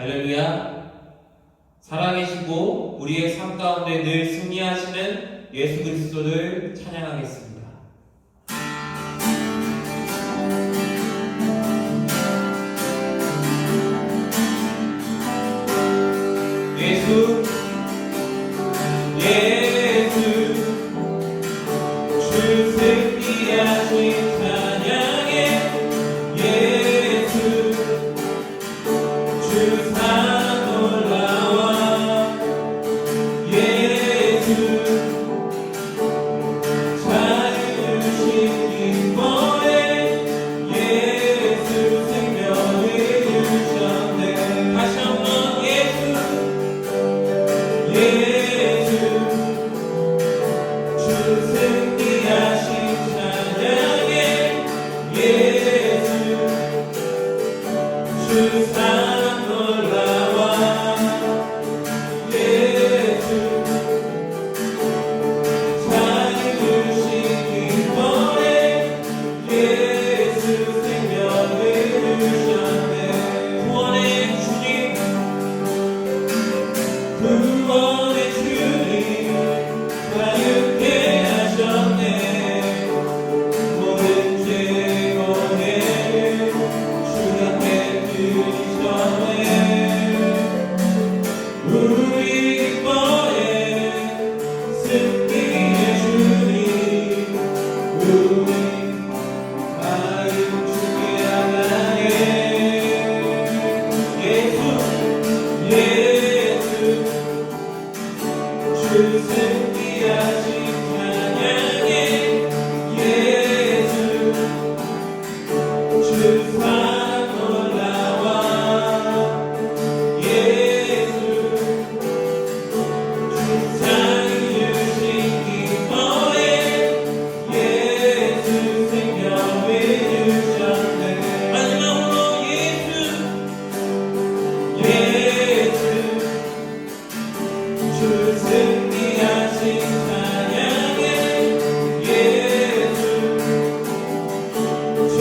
할렐루야. 살아계시고 우리의 삶 가운데 늘 승리하시는 예수 그리스도를 찬양하겠습니다. 예수 주 승리하신 찬양해. 예수 주 사랑 놀라워. 예수 자유 주신 기뻐해. 예수 생명을 주셨네. 다시 한번 예수 주 승리하신 찬양해. 예수 주 사랑 놀라워. 예수 자유 주신 기뻐해. 예수 생명을 주셨네. 구원의 주님, 구원의 주님 자유케 하셨네. 모든 죄고해 주 앞에 드리셨네. 우리 기뻐해 승리의 주님. 우리 마음 주께 나가네. 예수 주 승리하신 찬양해. 예수 주 사랑 놀라워. 예수 주 자유 주신 기뻐해. 예수 생명을 주셨네. 마지막으로 주 승리하신 찬양해. 예수 주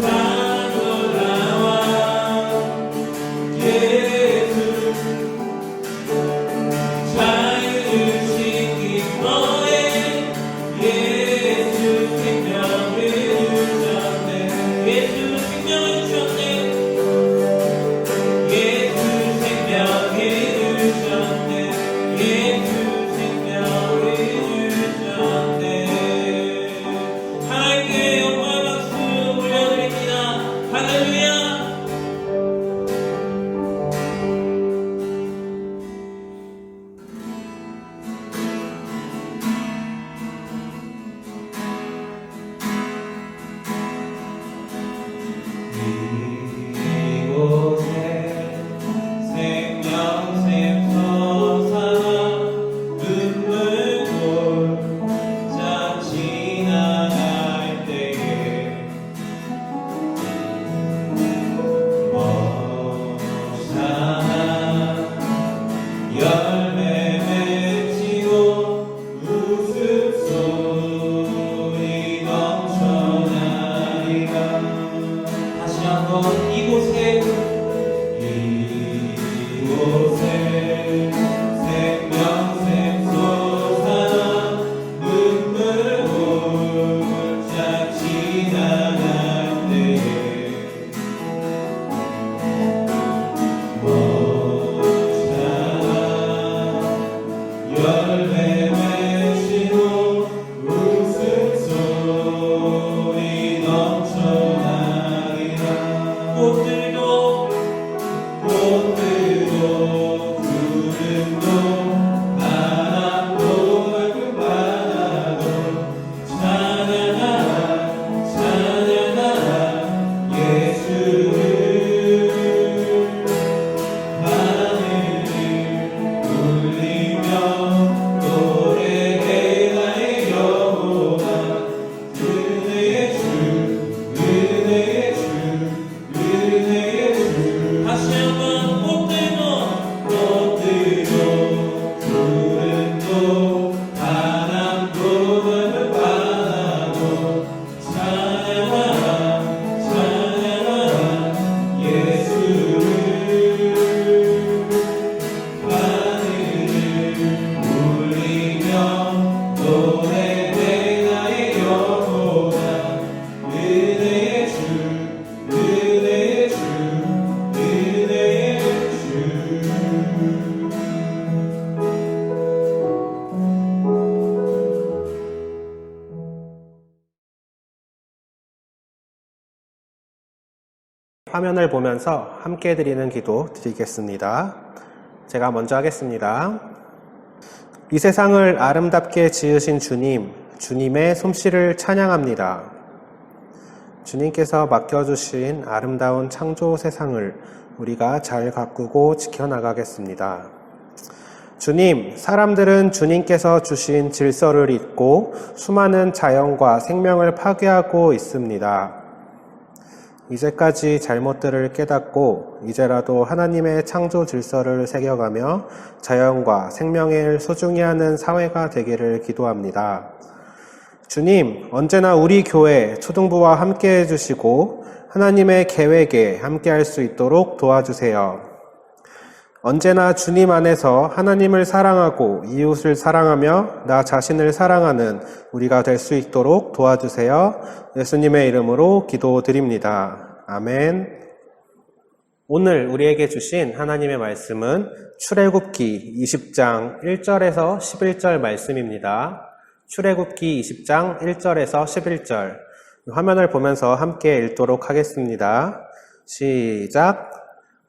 사랑 놀라워. 예수 자유 주신 기뻐해. 예수 생명을 주셨네. 예수 생명을 주셨네. 예수 생명을 주셨네. 예수 생명을 주셨네. 하나님께 영광의 박수 올려드립니다. 할렐루야. 이곳에 생명 샘솟아 눈물 골짜 지나갈 때에 멈춰나 열매 맺히고 웃음소리 넘쳐나리라. 다시 한번 이곳에 생명 샘솟아 눈물 골짜 지나갈 때에 멈춰나 열매 맺히고 웃음소리 넘쳐나리라. 꽃들도 화면을 보면서 함께 드리는 기도 드리겠습니다. 제가 먼저 하겠습니다. 이 세상을 아름답게 지으신 주님, 주님의 솜씨를 찬양합니다. 주님께서 맡겨주신 아름다운 창조 세상을 우리가 잘 가꾸고 지켜나가겠습니다. 주님, 사람들은 주님께서 주신 질서를 잊고 수많은 자연과 생명을 파괴하고 있습니다. 이제까지 잘못들을 깨닫고 이제라도 하나님의 창조 질서를 새겨가며 자연과 생명을 소중히 하는 사회가 되기를 기도합니다. 주님, 언제나 우리 교회 초등부와 함께 해주시고 하나님의 계획에 함께 할 수 있도록 도와주세요. 언제나 주님 안에서 하나님을 사랑하고 이웃을 사랑하며 나 자신을 사랑하는 우리가 될 수 있도록 도와주세요. 예수님의 이름으로 기도드립니다. 아멘. 오늘 우리에게 주신 하나님의 말씀은 출애굽기 20장 1절에서 11절 말씀입니다. 출애굽기 20장 1절에서 11절 화면을 보면서 함께 읽도록 하겠습니다. 시작.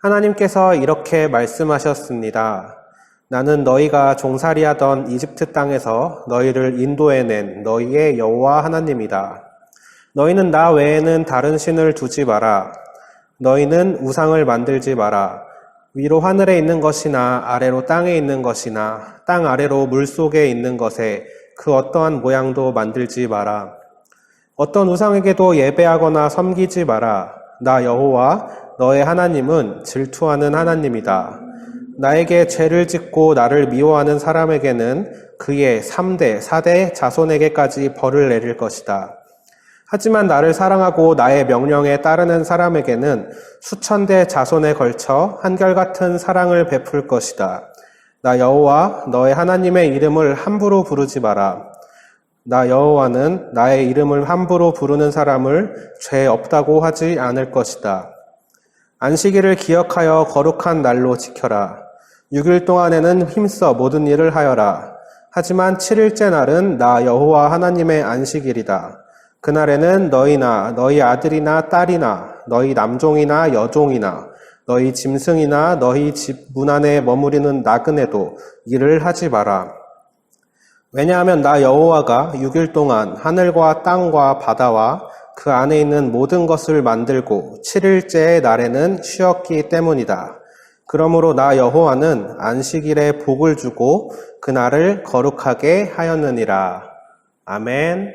하나님께서 이렇게 말씀하셨습니다. 나는 너희가 종살이하던 이집트 땅에서 너희를 인도해낸 너희의 여호와 하나님이다. 너희는 나 외에는 다른 신을 두지 마라. 너희는 우상을 만들지 마라. 위로 하늘에 있는 것이나 아래로 땅에 있는 것이나 땅 아래로 물속에 있는 것에 그 어떠한 모양도 만들지 마라. 어떤 우상에게도 예배하거나 섬기지 마라. 나 여호와 너의 하나님은 질투하는 하나님이다. 나에게 죄를 짓고 나를 미워하는 사람에게는 그의 3대, 4대 자손에게까지 벌을 내릴 것이다. 하지만 나를 사랑하고 나의 명령에 따르는 사람에게는 수천 대 자손에 걸쳐 한결같은 사랑을 베풀 것이다. 나 여호와 너의 하나님의 이름을 함부로 부르지 마라. 나 여호와는 나의 이름을 함부로 부르는 사람을 죄 없다고 하지 않을 것이다. 안식일을 기억하여 거룩한 날로 지켜라. 6일 동안에는 힘써 모든 일을 하여라. 하지만 7일째 날은 나 여호와 하나님의 안식일이다. 그날에는 너희나 너희 아들이나 딸이나 너희 남종이나 여종이나 너희 짐승이나 너희 집 문 안에 머무르는 나그네도 일을 하지 마라. 왜냐하면 나 여호와가 6일 동안 하늘과 땅과 바다와 그 안에 있는 모든 것을 만들고 7일째의 날에는 쉬었기 때문이다. 그러므로 나 여호와는 안식일에 복을 주고 그날을 거룩하게 하였느니라. 아멘.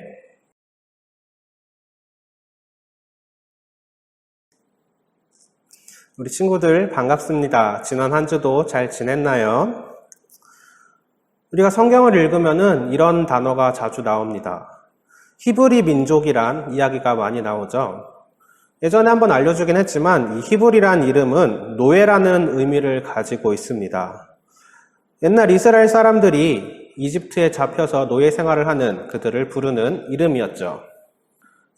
우리 친구들 반갑습니다. 지난 한 주도 잘 지냈나요? 우리가 성경을 읽으면은 이런 단어가 자주 나옵니다. 히브리 민족이란 이야기가 많이 나오죠. 예전에 한번 알려주긴 했지만 이 히브리란 이름은 노예라는 의미를 가지고 있습니다. 옛날 이스라엘 사람들이 이집트에 잡혀서 노예 생활을 하는 그들을 부르는 이름이었죠.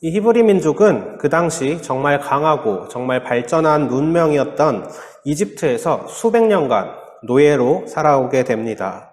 이 히브리 민족은 그 당시 정말 강하고 정말 발전한 문명이었던 이집트에서 수백 년간 노예로 살아오게 됩니다.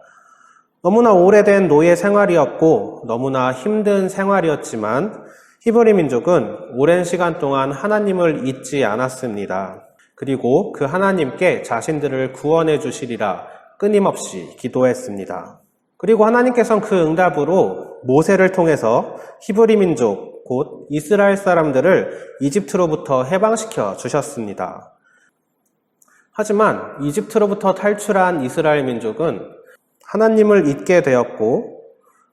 너무나 오래된 노예 생활이었고 너무나 힘든 생활이었지만 히브리 민족은 오랜 시간 동안 하나님을 잊지 않았습니다. 그리고 그 하나님께 자신들을 구원해 주시리라 끊임없이 기도했습니다. 그리고 하나님께서는 그 응답으로 모세를 통해서 히브리 민족 곧 이스라엘 사람들을 이집트로부터 해방시켜 주셨습니다. 하지만 이집트로부터 탈출한 이스라엘 민족은 하나님을 잊게 되었고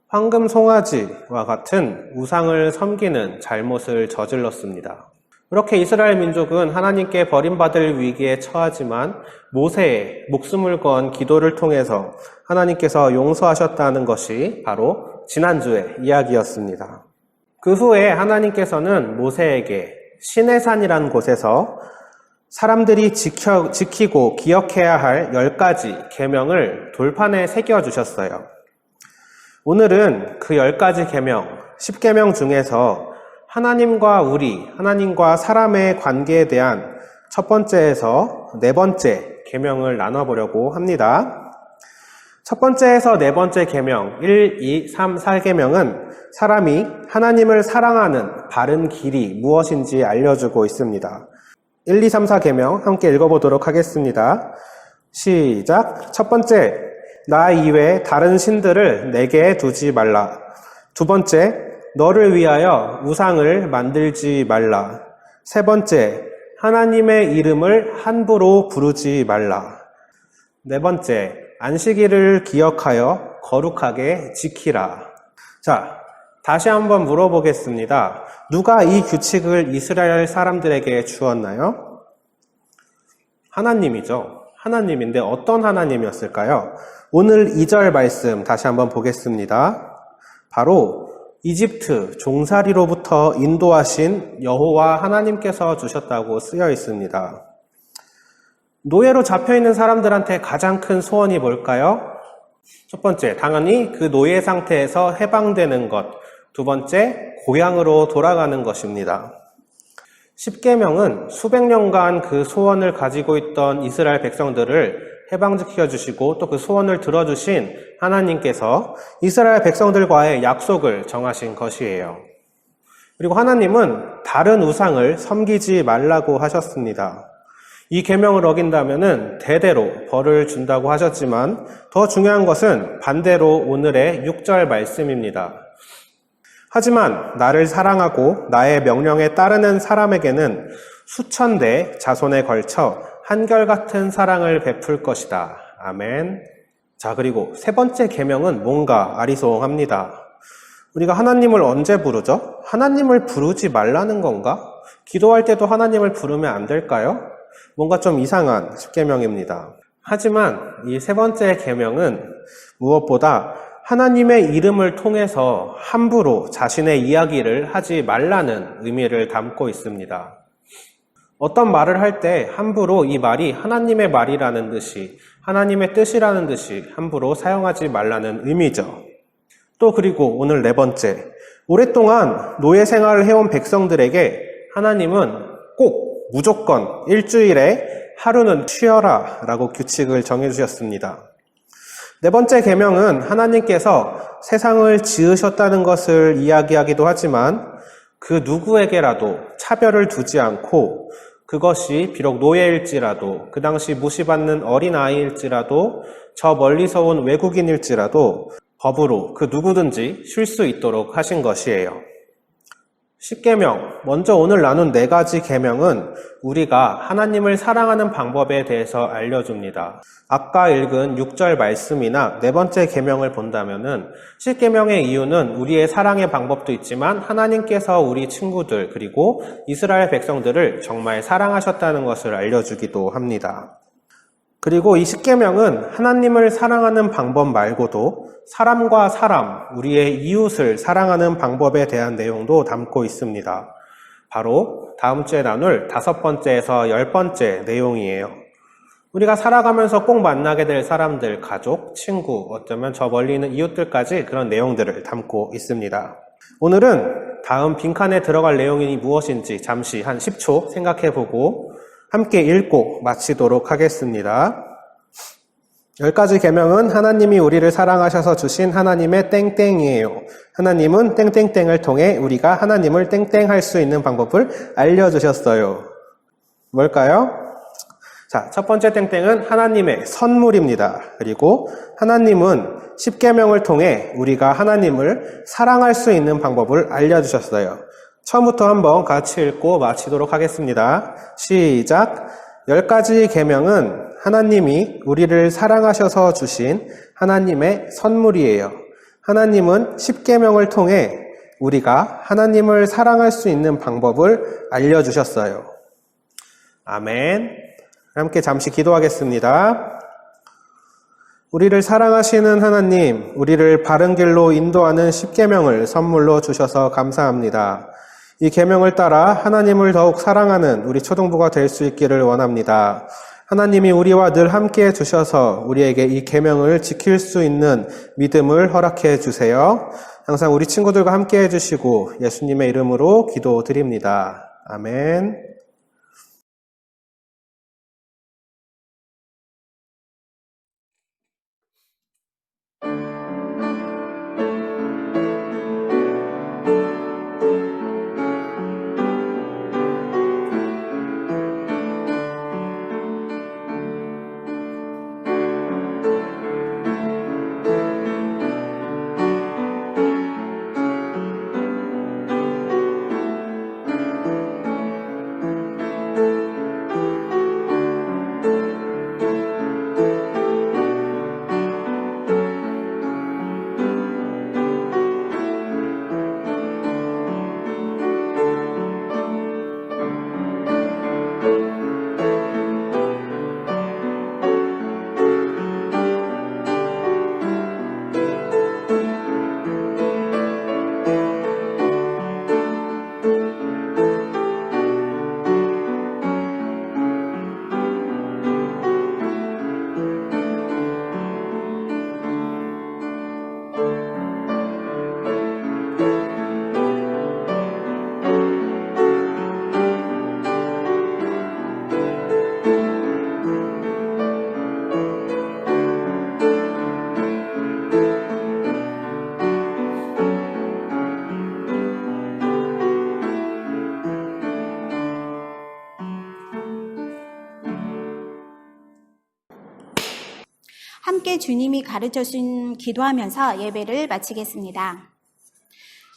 황금 송아지와 같은 우상을 섬기는 잘못을 저질렀습니다. 그렇게 이스라엘 민족은 하나님께 버림받을 위기에 처하지만 모세의 목숨을 건 기도를 통해서 하나님께서 용서하셨다는 것이 바로 지난주의 이야기였습니다. 그 후에 하나님께서는 모세에게 시내산이라는 곳에서 사람들이 지키고 기억해야 할 10가지 계명을 돌판에 새겨주셨어요. 오늘은 그 10가지 계명, 10계명 중에서 하나님과 사람의 관계에 대한 첫 번째에서 네 번째 계명을 나눠보려고 합니다. 첫 번째에서 네 번째 계명, 1, 2, 3, 4계명은 사람이 하나님을 사랑하는 바른 길이 무엇인지 알려주고 있습니다. 1, 2, 3, 4 계명 함께 읽어보도록 하겠습니다. 시작. 첫 번째, 나 이외에 다른 신들을 내게 두지 말라. 두 번째, 너를 위하여 우상을 만들지 말라. 세 번째, 하나님의 이름을 함부로 부르지 말라. 네 번째, 안식일을 기억하여 거룩하게 지키라. 자, 다시 한번 물어보겠습니다. 누가 이 규칙을 이스라엘 사람들에게 주었나요? 하나님이죠. 하나님인데 어떤 하나님이었을까요? 오늘 2절 말씀 다시 한번 보겠습니다. 바로 이집트 종살이로부터 인도하신 여호와 하나님께서 주셨다고 쓰여 있습니다. 노예로 잡혀있는 사람들한테 가장 큰 소원이 뭘까요? 첫 번째, 당연히 그 노예 상태에서 해방되는 것. 두 번째, 고향으로 돌아가는 것입니다. 십계명은 수백 년간 그 소원을 가지고 있던 이스라엘 백성들을 해방시켜 주시고 또 그 소원을 들어주신 하나님께서 이스라엘 백성들과의 약속을 정하신 것이에요. 그리고 하나님은 다른 우상을 섬기지 말라고 하셨습니다. 이 계명을 어긴다면은 대대로 벌을 준다고 하셨지만 더 중요한 것은 반대로 오늘의 6절 말씀입니다. 하지만 나를 사랑하고 나의 명령에 따르는 사람에게는 수천 대 자손에 걸쳐 한결같은 사랑을 베풀 것이다. 아멘. 자, 그리고 세 번째 계명은 뭔가 아리송합니다. 우리가 하나님을 언제 부르죠? 하나님을 부르지 말라는 건가? 기도할 때도 하나님을 부르면 안 될까요? 뭔가 좀 이상한 십계명입니다. 하지만 이 세 번째 계명은 무엇보다 하나님의 이름을 통해서 함부로 자신의 이야기를 하지 말라는 의미를 담고 있습니다. 어떤 말을 할 때 함부로 이 말이 하나님의 말이라는 듯이, 하나님의 뜻이라는 듯이 함부로 사용하지 말라는 의미죠. 또 그리고 오늘 네 번째, 오랫동안 노예 생활을 해온 백성들에게 하나님은 꼭 무조건 일주일에 하루는 쉬어라 라고 규칙을 정해주셨습니다. 네 번째 계명은 하나님께서 세상을 지으셨다는 것을 이야기하기도 하지만 그 누구에게라도 차별을 두지 않고 그것이 비록 노예일지라도 그 당시 무시받는 어린아이일지라도 저 멀리서 온 외국인일지라도 법으로 그 누구든지 쉴 수 있도록 하신 것이에요. 십계명, 먼저 오늘 나눈 네 가지 계명은 우리가 하나님을 사랑하는 방법에 대해서 알려줍니다. 아까 읽은 6절 말씀이나 네 번째 계명을 본다면은 십계명의 이유는 우리의 사랑의 방법도 있지만 하나님께서 우리 친구들 그리고 이스라엘 백성들을 정말 사랑하셨다는 것을 알려주기도 합니다. 그리고 이 십계명은 하나님을 사랑하는 방법 말고도 사람과 사람, 우리의 이웃을 사랑하는 방법에 대한 내용도 담고 있습니다. 바로 다음 주에 나눌 5번째에서 10번째 내용이에요. 우리가 살아가면서 꼭 만나게 될 사람들, 가족, 친구, 어쩌면 저 멀리 있는 이웃들까지 그런 내용들을 담고 있습니다. 오늘은 다음 빈칸에 들어갈 내용이 무엇인지 잠시 한 10초 생각해보고 함께 읽고 마치도록 하겠습니다. 10가지 계명은 하나님이 우리를 사랑하셔서 주신 하나님의 땡땡이에요. 하나님은 땡땡땡을 통해 우리가 하나님을 땡땡할 수 있는 방법을 알려주셨어요. 뭘까요? 자, 첫 번째 땡땡은 하나님의 선물입니다. 그리고 하나님은 십계명을 통해 우리가 하나님을 사랑할 수 있는 방법을 알려주셨어요. 처음부터 한번 같이 읽고 마치도록 하겠습니다. 시작! 10가지 계명은 하나님이 우리를 사랑하셔서 주신 하나님의 선물이에요. 하나님은 십계명을 통해 우리가 하나님을 사랑할 수 있는 방법을 알려주셨어요. 아멘. 함께 잠시 기도하겠습니다. 우리를 사랑하시는 하나님, 우리를 바른 길로 인도하는 십계명을 선물로 주셔서 감사합니다. 이 계명을 따라 하나님을 더욱 사랑하는 우리 초등부가 될 수 있기를 원합니다. 하나님이 우리와 늘 함께해 주셔서 우리에게 이 계명을 지킬 수 있는 믿음을 허락해 주세요. 항상 우리 친구들과 함께해 주시고 예수님의 이름으로 기도드립니다. 아멘. 함께 주님이 가르쳐 주신 기도하면서 예배를 마치겠습니다.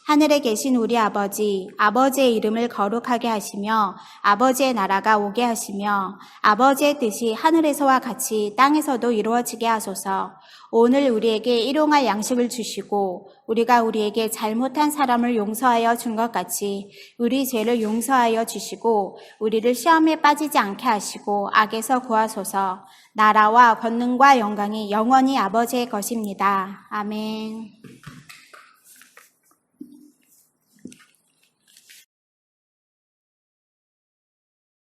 하늘에 계신 우리 아버지, 아버지의 이름을 거룩하게 하시며 아버지의 나라가 오게 하시며 아버지의 뜻이 하늘에서와 같이 땅에서도 이루어지게 하소서. 오늘 우리에게 일용할 양식을 주시고 우리가 우리에게 잘못한 사람을 용서하여 준 것 같이 우리 죄를 용서하여 주시고 우리를 시험에 빠지지 않게 하시고 악에서 구하소서. 나라와 권능과 영광이 영원히 아버지의 것입니다. 아멘.